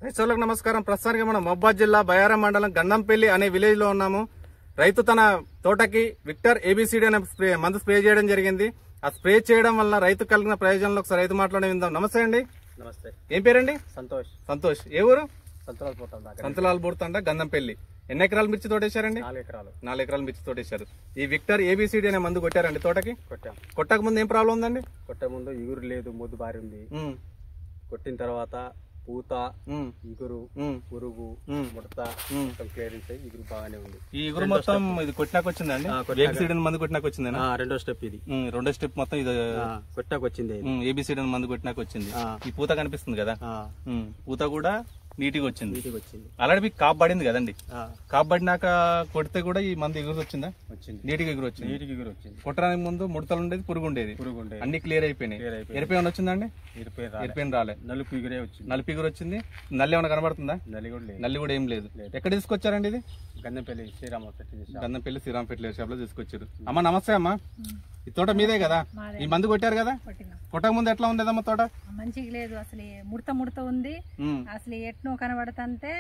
రైతులకు నమస్కారం. ప్రస్తుతానికి మనం మహబూబాబాద్ జిల్లా బయారం మండలం గంధంపల్లి అనే విలేజ్ లో ఉన్నాము. రైతు తన తోటకి విక్టర్ ఏబిసిడి అనే మందు స్ప్రే చేయడం జరిగింది. ఆ స్ప్రే చేయడం వల్ల రైతు కలిగిన ప్రయోజనాలు ఒకసారి రైతు మాట్లాడే విందాం. నమస్తే అండి. నమస్తే. ఏం పేరండి? సంతోష్. సంతోష్. ఏ ఊరు? సంతలాల్ బోర్తండ గంధంపల్లి. ఎన్ని ఎకరాలు మిర్చి తోటేశారండి? 4 ఎకరాలు మిర్చి తోటేశారు. ఈ విక్టర్ ఏబిసిడి అనే మందు కొట్టారండి తోటకి? కొట్టక ముందు ఏం ప్రాబ్లం ఉందండి? కొట్టే ముందు ఇగురు లేదు, మొద్దు బారి ఉంది. కొట్టిన తర్వాత పూత, ఇగురు, పురుగు, ముడత మొత్తం క్లియరెన్స్ అయ్యి ఇగురు బాగానే ఉంది. ఈ ఇగురు మొత్తం ఇది కొట్టినాక వచ్చిందండి? ఏబిసిడి మందు కొట్టినాక వచ్చింది. రెండో స్టెప్ ఇది. రెండో స్టెప్ మొత్తం ఇది కొట్టాక వచ్చింది. ఏబిసిడి మందు కొట్టినాక వచ్చింది. ఈ పూత కనిపిస్తుంది కదా, పూత కూడా నీటిగా వచ్చింది. ఆల్రెడీ మీకు కాపు పడింది కదండి. కాపు పడినాక కొడితే కూడా ఈ మందు ఎగురు వచ్చిందా? వచ్చింది. నీటిగా ఎగురు వచ్చింది. కొట్టడానికి ముందు ముడతలు ఉండేది, పురుగు ఉండేది. అన్ని క్లియర్ అయిపోయినాయి. ఎరుపు ఏమైనా వచ్చిందండి? ఎరుపేం రాలే, నలుపు ఎగురే వచ్చింది. నలుపు ఎగురు వచ్చింది. నల్లి ఏమైనా కనబడుతుందా? నల్లి కూడా ఏం లేదు. ఎక్కడ తీసుకొచ్చారండి ఇది? గంధంపల్లి శ్రీరాంపేట షాప్ లో తీసుకొచ్చారు. అమ్మా నమస్తే అమ్మా. ఈ తోట మీదే కదా? ఈ మందు కొట్టారు కదా? కొట్టక ముందు ఎట్లా ఉండేదమ్మా తోట? మంచిగా లేదు, అసలు ముడత ఉంది. అసలు ఎట్నో కనబడతంటే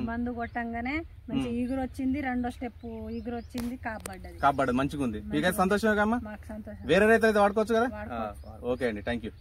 మందు కొట్టంగానే మంచి ఇగురు వచ్చింది. రెండో స్టెప్ ఇగురు వచ్చింది, కాపాడ్డది మంచిగా ఉంది. మీకు సంతోషమే కమ్మా? మాకు సంతోషం. వేరే రైతు అయితే వాడుకోవచ్చు కదా? ఓకే అండి, థ్యాంక్ యూ.